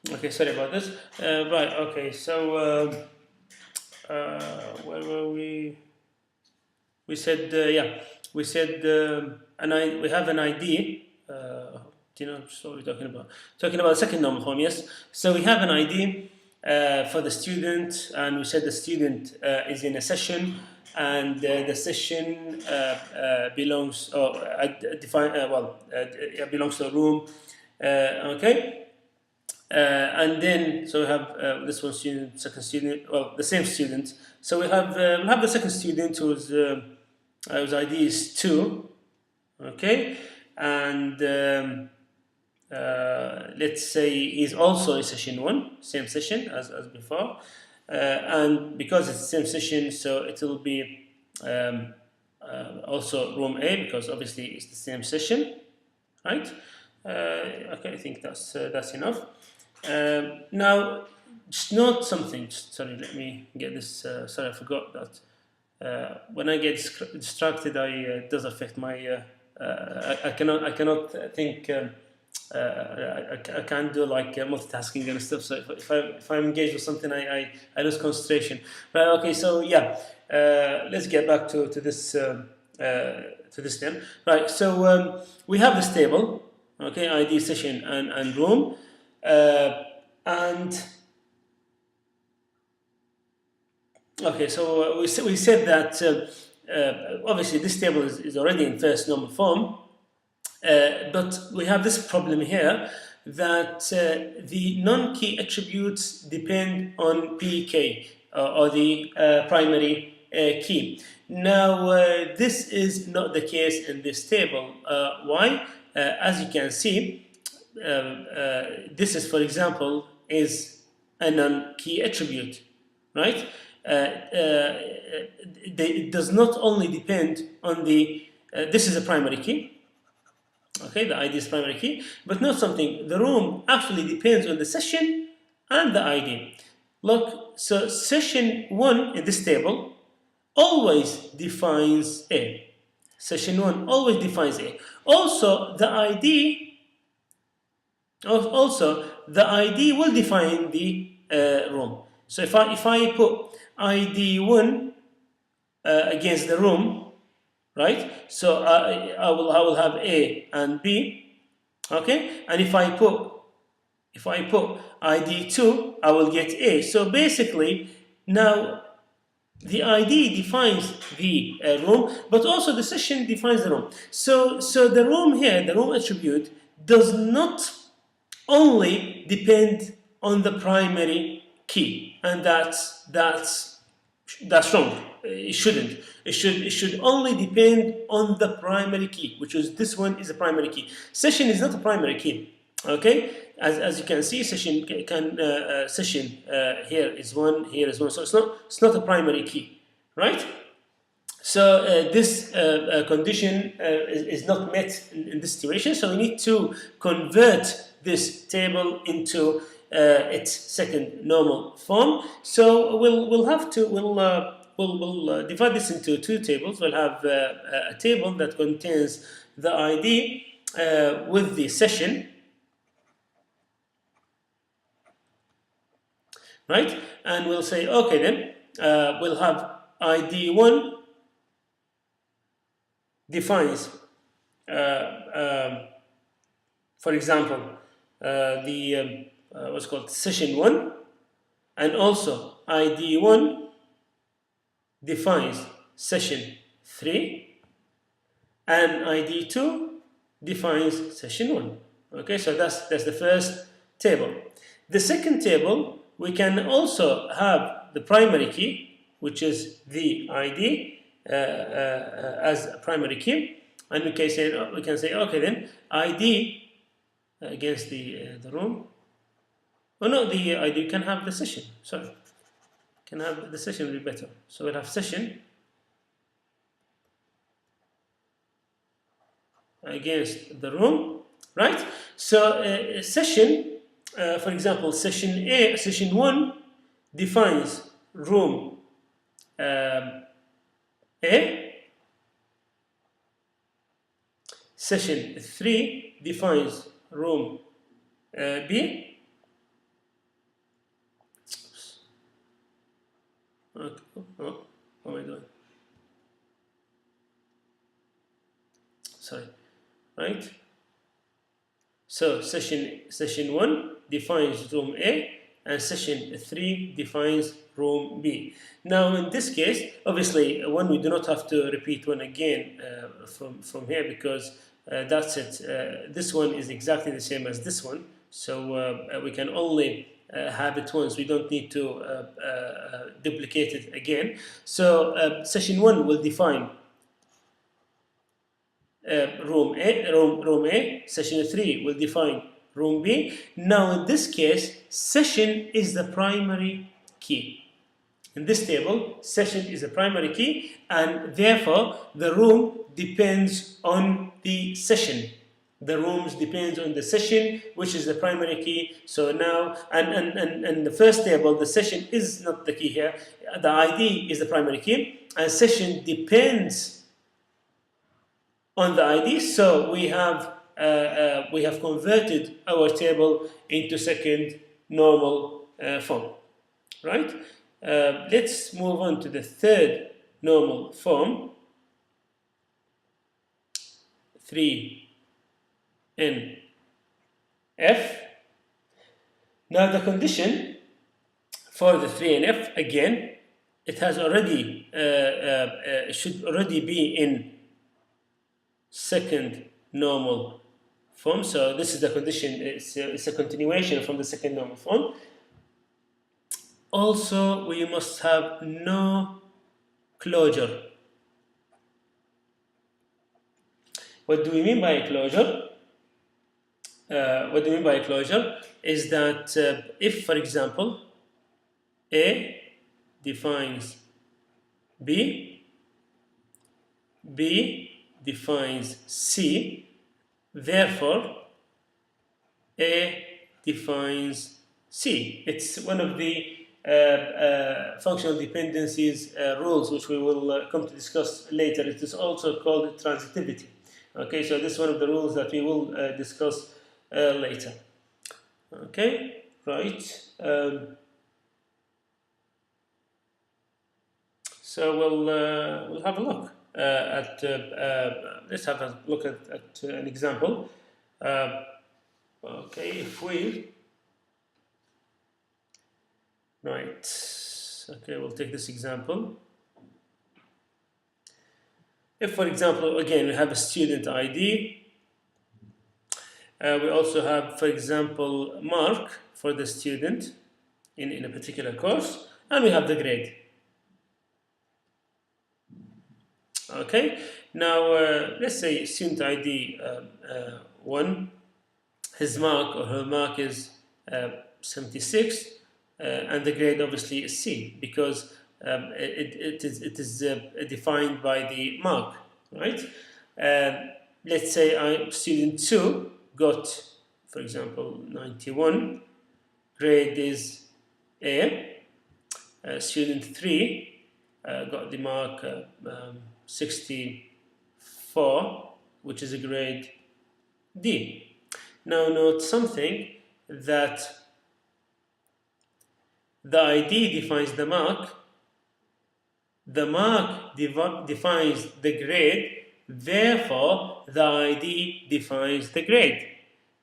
Okay, sorry about this. Right. Okay. So where were we? We said yeah. We said we have an ID. Do you know what we're talking about? Talking about the second normal form. Yes. So we have an ID for the student, and we said the student is in a session, and the session belongs or define belongs to a room. Okay. And then, so we have this one student, second student, well, the same student. So we'll have the second student whose ID is 2, okay, and let's say he's also in session 1, same session as before, and because it's the same session, so it will be also room A because obviously it's the same session, right? Okay, I think that's enough. Now, just note something. Sorry, let me get this. Sorry, I forgot that when I get distracted, it does affect my. I cannot think. I can't do like multitasking and stuff. So if I'm engaged with something, I lose concentration. Right. Okay. So yeah, let's get back to this then. Right. So we have this table. Okay, ID, session, and room, and okay. So we said that obviously this table is already in first normal form. But we have this problem here that the non-key attributes depend on PK or the primary key. Now, this is not the case in this table. Why? As you can see, this is, for example, is a non-key attribute, right? It does not only depend on the. This is a primary key. Okay, the ID is primary key, but note something. The room actually depends on the session and the ID. Look, so session 1 in this table always defines A. Session 1 always defines A. Also, the ID will define the room. So if I put ID 1 against the room, right? So I will have A and B, okay? And if I put ID 2, I will get A. So basically, now the ID defines the room, but also the session defines the room. So the room here, the room attribute, does not only depend on the primary key, and that's wrong. It shouldn't. It should only depend on the primary key, which is this one is a primary key. Session is not a primary key. Okay, as you can see, session session here is 1, here is 1. So it's not a primary key, right? So this condition is not met in this situation. So we need to convert this table into its second normal form. So we'll divide this into two tables. We'll have a table that contains the ID with the session, right? And we'll say, okay, then we'll have ID 1 defines, for example, the what's called session 1, and also ID 1 defines session 3, and ID 2 defines session 1. Okay, so that's the first table. The second table, we can also have the primary key, which is the ID, as a primary key, and we can say okay, then ID against the room. Oh no, the ID can have the session. Sorry, can have the session will be better. So we'll have session against the room, right? So session, for example, session 1 defines room A. Session 3 defines room B, Okay. Oh, what am I doing? Sorry. Right. So session 1 defines room A, and session 3 defines room B. Now in this case, obviously one, we do not have to repeat one again from here, because that's it. This one is exactly the same as this one, so we can only have it once. We don't need to duplicate it again. So session 1 will define room A, session 3 will define room B. Now in this case, session is the primary key. In this table, session is the primary key, and therefore the room depends on the session. The rooms depends on the session, which is the primary key. So now, and the first table, the session is not the key here. The ID is the primary key, and session depends on the ID. So we have converted our table into second normal form, right? Let's move on to the third normal form, 3NF. Now the condition for the 3NF, again, it has already should already be in second normal form. So this is the condition. It's a continuation from the second normal form. Also, we must have no closure. What do we mean by a closure? What do we mean by a closure is that if, for example, A defines B, B defines C, therefore A defines C. It's one of the functional dependencies rules, which we will come to discuss later. It is also called transitivity. Okay, so this is one of the rules that we will discuss later. Okay, right. So we'll have a look at. Let's have a look at an example. Okay, if we. Right. Okay, we'll take this example. If, for example, again, we have a student ID, we also have, for example, mark for the student in a particular course, and we have the grade. Okay, now let's say student ID 1, his mark or her mark is 76, and the grade obviously is C, because it is defined by the mark, right? Let's say student 2 got, for example, 91, grade is A. Student 3 got the mark 64, which is a grade D. Now note something, that the ID defines the mark defines the grade, therefore the ID defines the grade.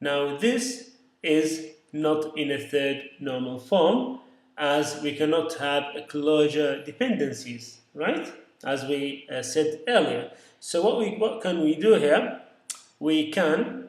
Now this is not in a third normal form, as we cannot have a closure dependencies, right? As we said earlier. So what can we do here? We can,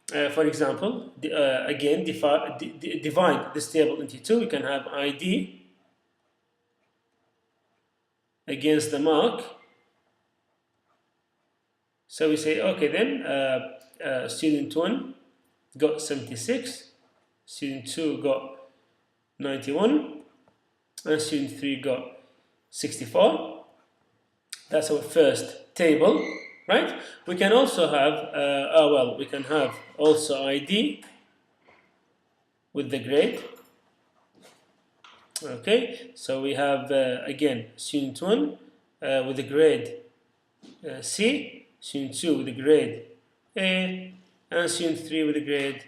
for example, again divide this table into two. We can have ID against the mark. So we say, okay, then student 1 got 76, student 2 got 91, and student 3 got 64. That's our first table, right? We can also have, we can have also ID with the grade. Okay, so we have again student 1 with the grade C, student 2 with the grade A, and student 3 with the grade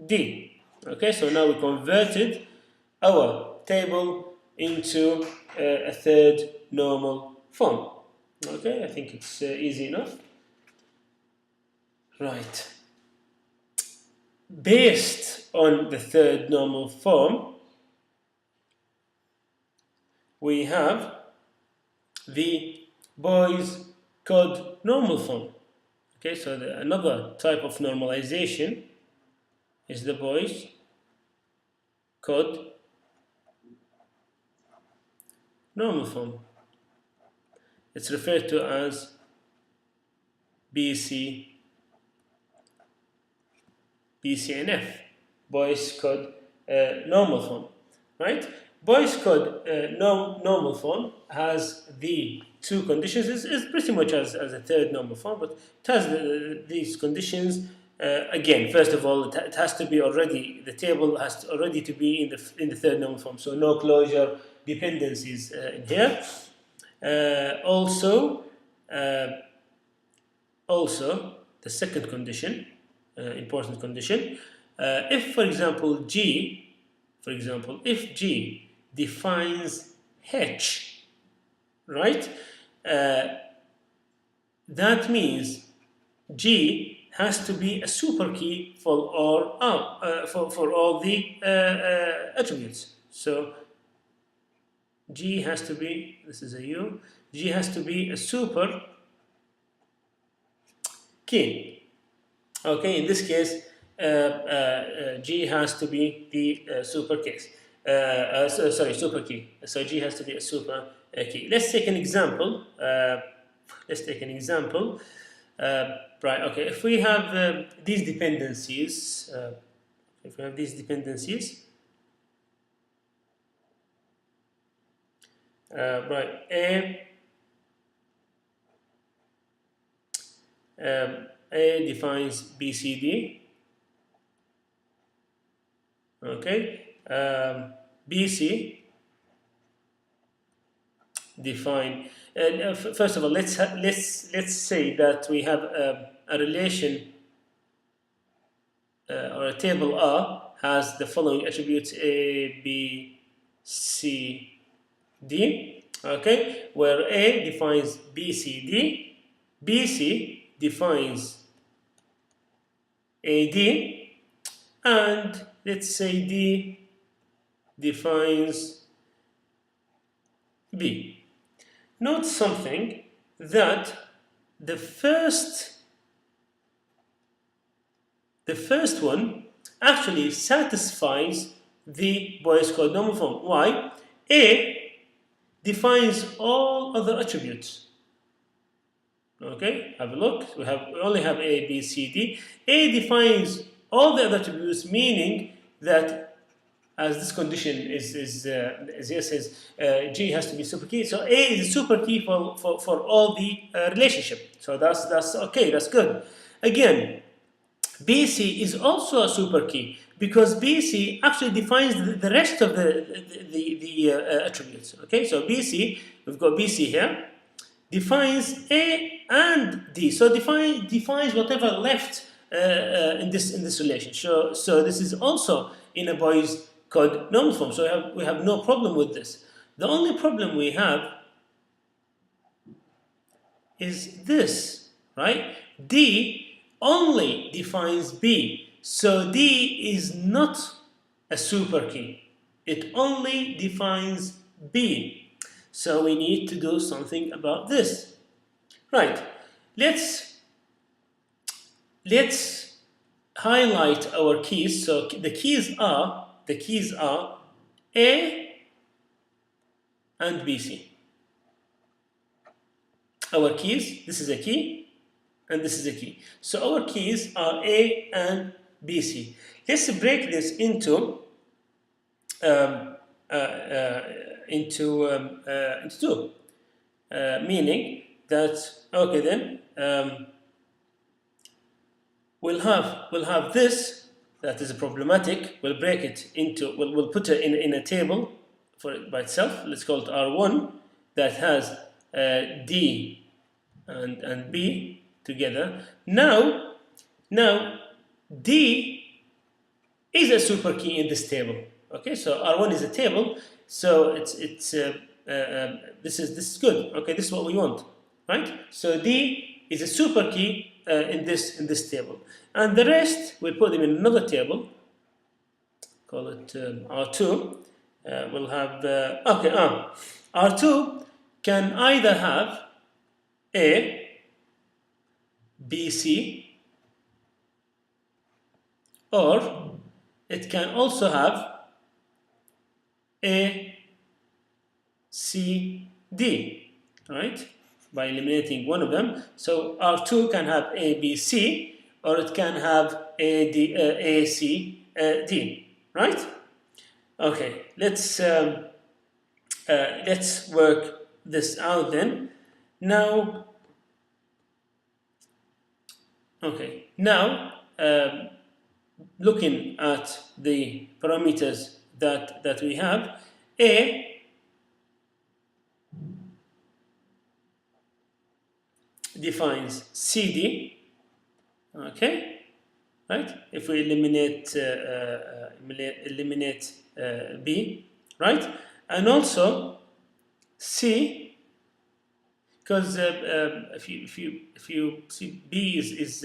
D. Okay, so now we converted our table into a third normal form. Okay, I think it's easy enough. Right. Based on the third normal form, we have the boys code normal form. Okay, so another type of normalization is the boys code normal form. It's referred to as BCNF, Boyce code normal form, right? Boyce code normal form has the two conditions. It's pretty much as a third normal form, but it has these conditions. Again, first of all, it has to be already, the table has to already to be in the third normal form, so no closure dependencies in here. Also, the second condition, important condition, if for example if G defines H, right? That means G has to be a super key for all the attributes. So G has to be, this is a U, G has to be a super key. Okay, in this case, G has to be the super case. Super key. So G has to be a super key. Let's take an example. Right. Okay. If we have these dependencies, right. A defines BCD. Okay. BC define. First of all, let's say that we have a relation or a table R has the following attributes A, B, C, D. Okay, where A defines BCD, BC defines AD, and let's say D defines B. Note something, that the first one actually satisfies the Boyce code normal form. Why? A defines all other attributes. Okay, have a look. We only have A, B, C, D. A defines all the other attributes, meaning that as this condition is yes, says G has to be super key. So A is a super key for all the relationship. So that's okay. That's good. Again, BC is also a super key because BC actually defines the rest of the attributes. Okay, so BC, we've got BC here, defines A and D. So defines whatever left in this relation. So this is also in a Boyce code normal form. So we have no problem with this. The only problem we have is this, right? D only defines B. So D is not a super key. It only defines B. So we need to do something about this. Right. Let's highlight our keys. So the keys are A and BC. Our keys, this is a key and this is a key. So our keys are A and BC. Let's break this into two, meaning that okay then we'll have this that is problematic. We'll break it into we'll put it in a table for it by itself. Let's call it R1 that has D and B together. Now D is a super key in this table. Okay, so R1 is a table, so this is good. Okay, this is what we want, right? So D is a super key in this table, and the rest we put them in another table. Call it R2. We'll have R2 can either have A, B, C, or it can also have A, C, D, right? By eliminating one of them. So R2 can have A, B, C, or it can have A, C, D, right? Okay, let's work this out then. Now, okay, now looking at the parameters that we have, A defines CD, okay, right? If we eliminate B, right? And also C, because if you see B is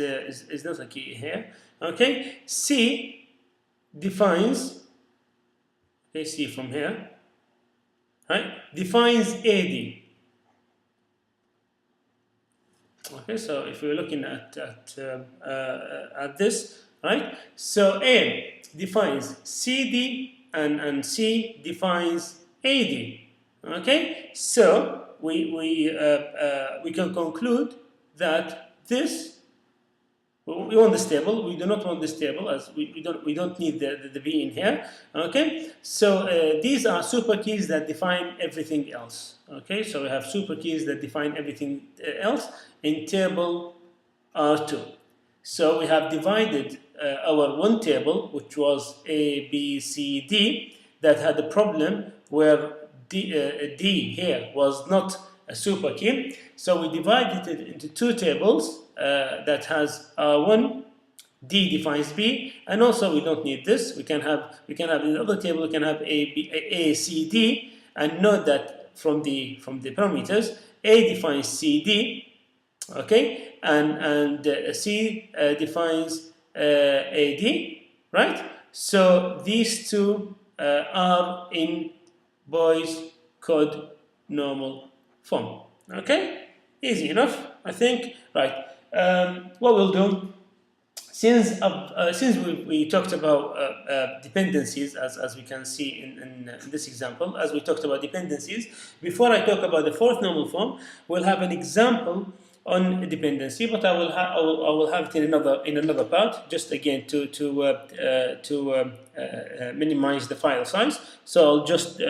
not a key here, okay? C defines, okay, C from here, right? Defines AD. Okay, so if we're looking at this, right? So A defines CD and C defines AD. Okay, so we can conclude that this, we want this table. We do not want this table, as we don't need the B in here. Okay, so these are super keys that define everything else. Okay, so we have super keys that define everything else in table R2. So we have divided our one table, which was A, B, C, D, that had a problem where D here was not a super key. So we divided it into two tables that has R1, D defines B, and also we don't need this. We can have in the other table we can have A, C, D, and note that from the parameters, A defines CD, okay, and C defines AD, right? So these two are in Boy's code normal form. Okay, easy enough, I think. Right. What we'll do, since we talked about dependencies, as we can see in this example, as we talked about dependencies, before I talk about the fourth normal form, we'll have an example on a dependency, but I will have it in another part, just again to minimize the file size. So I'll just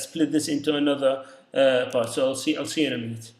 split this into another part. So I'll see you in a minute.